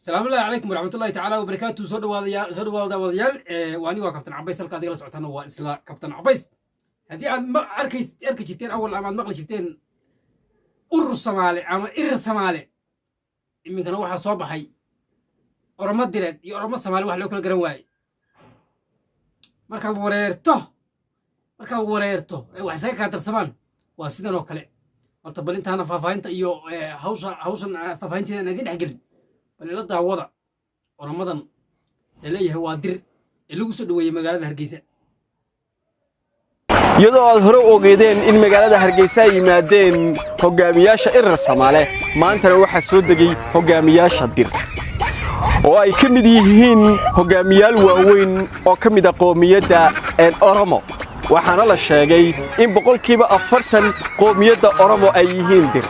السلام الله عليكم ورحمة الله تعالى وبركاته. سود وضيال واني وكابتن عبيس القاضي لا سعتنا وإسلا كابتن عبيس هدي ما أركي جتين أول أما مقل جتين الصومالي أما الصومالي إمي كانوا واحد صباحي ورمض ديرت يورمض الصومالي واحد لو كل جرواي مركز وريرته وحسين كانت السمان واسيدنا وكله طب انت انا فافاينت iyo hawshan faafaynteeda idin xigil bal ila daawada Ramadan leeyahay waa dir lagu soo dhaweeyay magaalada Hargeysa iyadoo aad hore ogeedeen in magaalada Hargeysa ay yimaadeen hogaamiyaasha irir Soomaaliye maanta waxa soo degay hogaamiyaasha dir oo ay ka mid yihiin hogaamiyaal waaweyn oo ka mid ah qoomiyadda Oromo waxaana la sheegay in boqolkiiba 40 qoomiyadda Oromo ay yihiin dir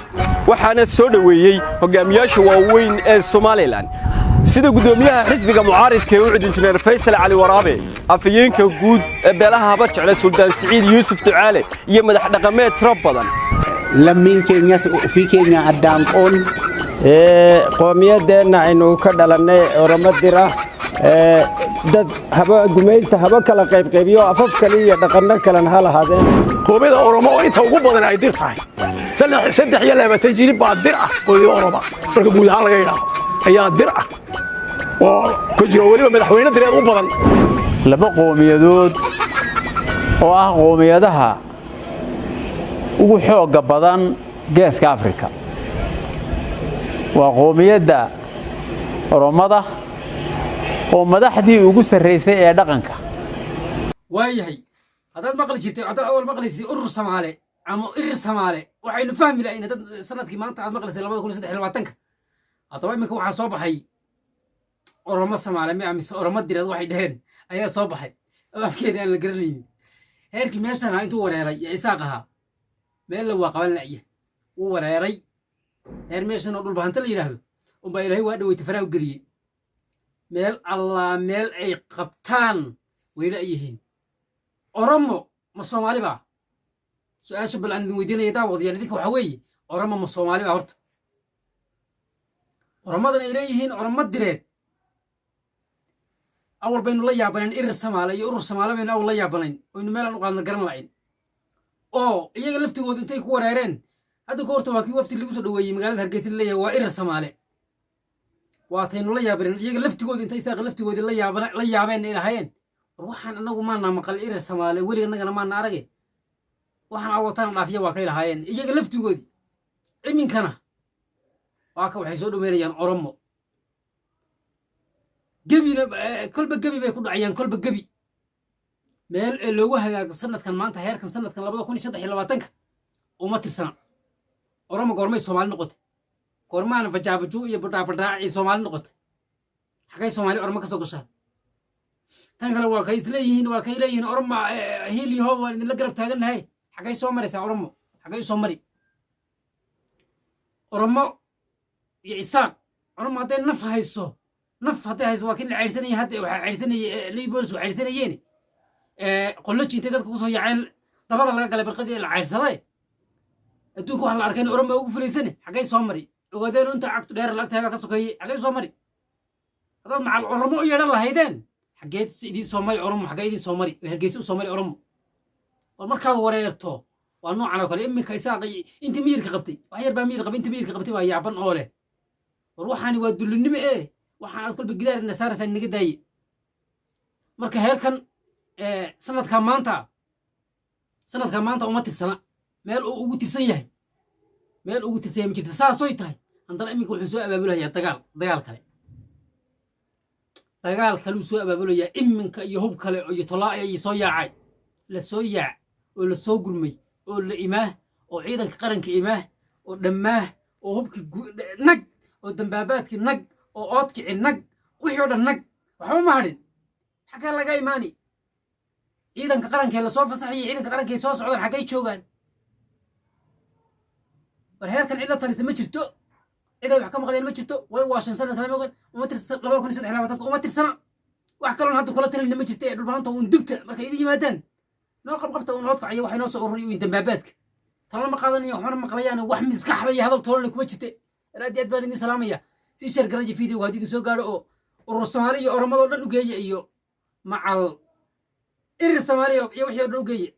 waxaana soo dhaweeyay hogaamiyaasha waaweyn ee Somaliland sida gudoomiyaha xisbiga mucaaridka ee Ucud Injineer Faysal Ali Waraabe afayeenka guud ee beelaha haba jecel Sultan Saciid Yuusuf Ducaale iyo madax dhaqameed tiro badan lamin Kenya fi Kenya adaan qoon qoomiyaddeena inuu ka dhalanay Oromo dira dad haba gumaysta haba kala qaybqaybiyo afaf kale iyo dhaqanno kale ha lahaadeen qoomiyada Oromo oo inta ugu badan ay dir tahay saddex iyo 20 jilib baa dir ah qoomiyada Oromo marka guud ahaan laga yiraahdo ayaa dir ah oo ku jiro waliba madaxweyne direed u badan laba qoomiyadood oo ah qoomiyadaha ugu xooga badan geeska Afrika waa qoomiyadda Oromada oo madaxdii ugu sareysay ee dhaqanka waayahay hadaad maqli jirtay hadaad awal maqlisay urur Soomaali ama irir Soomaali waxaynu fahmi lahayn dad sanadkii maanta aad maqlisay 2023 hadaba iminka waxa soo baxay Oromo Soomaali ma amiso Oromo direed waxay dhaheen ayaa soo baxay afkeeda aan la garanaynin heerkii meeshana intuu wareeray Isaaqaha meel la waaqaban laciye uu wareeray heer meeshana dhul bahanta la yiraahdo oo baa Ilaahay waa dhaweeyay faraaw galiyay meel Allah meel ay qabtaan weyla yihiin Oromo ma Soomaali ba su'aasha bal aan weydiinaya daawadayaal idinka waxa weeye Oromo ma Soomaali ba horta Oromadan ay leeyihiin Oromo direed awal baynu la yaabaneen irir Soomaali iyo urur Soomaali baynu awal la yaabaneen oo meel aan u qaadna garan lahayn oo iyaga laftigooda intay ku wareereen hadda goorta waa kii wafti lagu soo dhaweeyay magaalada Hargeysa leeyahay waa irir Soomaali waataynu la yaabeen iyaga laftigooda intay isaaq laftigooda la yaabeen ilaahayn war waxaan anagu maana maqal irir Soomaali wali anagana maana aragay waxaan awootaan dhaafiya waa ka ilaahayn iyaga laftigoodi iminkana waa ka waxay soo dhameeyaan Oromo gabina kolba gabi bay ku dhacayaan kolba gabi meel loogu hagaago sanadkan maanta heerkan sanadkan 2023 uma tirsana Oromo goormay Soomaali noqotay goormaan fajaabaju iyo badhaabadhaaci Soomaali noqotay xagay Soomaali Oromo ka soo gashaan tan kale waa kay leeyihiin Oromo hiili hoob waan idin la garab taaganahay xagay soo maraysaa Oromo xagay soo mari Oromo iyo Isaaq Oromo haday naf hayso waa kin ceyrsanay hadda waxa ceyrsanay Liibers waxa ceyrsanayeen qolloji intay dadku soo yaaceen dabada laga galay barqadii la ceyrsaday adduunka waxa la arkay in Oromo ugu fulaysan xagay soo mari ogaadeen inta cagtu dheer lagtahay ka sokeeyay xagay soo mari hadal macal Oromo u yeedhan lahaydeen xageed sidii soo mari Oromo xagay idin soo mari Hargeysa u soo mari Oromo war markaad wareerto waa noocan oo kale iminka Isaaqay intii miirka qabtay wax yar baa miir qabay intii miirka qabtay waa yaaban oo leh war waxaani waa dulinimo waxaan aad kulba gidaar nasaaraysa inaga daayay marka heerkan sanadka maanta uma tirsana meel uu ugu tirsan yahay ma jirto saasoo tahay handana iminka wuxuu soo abaabulayaa dagaal kale uu soo abaabulayaa iminka iyo hub kale iyo tolaaca ay soo yaacay la soo yaac oo la soo gurmay oo la imaah oo ciidanka qaranka imaah oo dhammaah oo hubki nag oo dambaabaadki nag oo oodkici nag wixii oo dhan nag waxba ma hadhin xagga laga imaani ciidanka qaranka la soo fasaxay ciidanka qaranka soo socdaan xagay joogaan war heerkan cid la talisa ma jirto cid ay wax ka maqleen ma jirto way waashan sanadkan ma ogaan uma tirsan 2023 uma tirsana wax kale hadda kula talin ma jirto dhulbaanta uu dubta markay idin yimaadaan noo qabqabta uu noodka waxay noo soo ururiyo in dambaabaadka talama qaadanayo waxna maqlayaan wax miskaxlaya hadal toolna kuma jirto raadiyad baan idin salaamaya سي شير قرنجي فيديو هادي سو غادو او الصومالي oromado dhan u geeyay iyo macal إر الصومالي يا وحي أدرو جي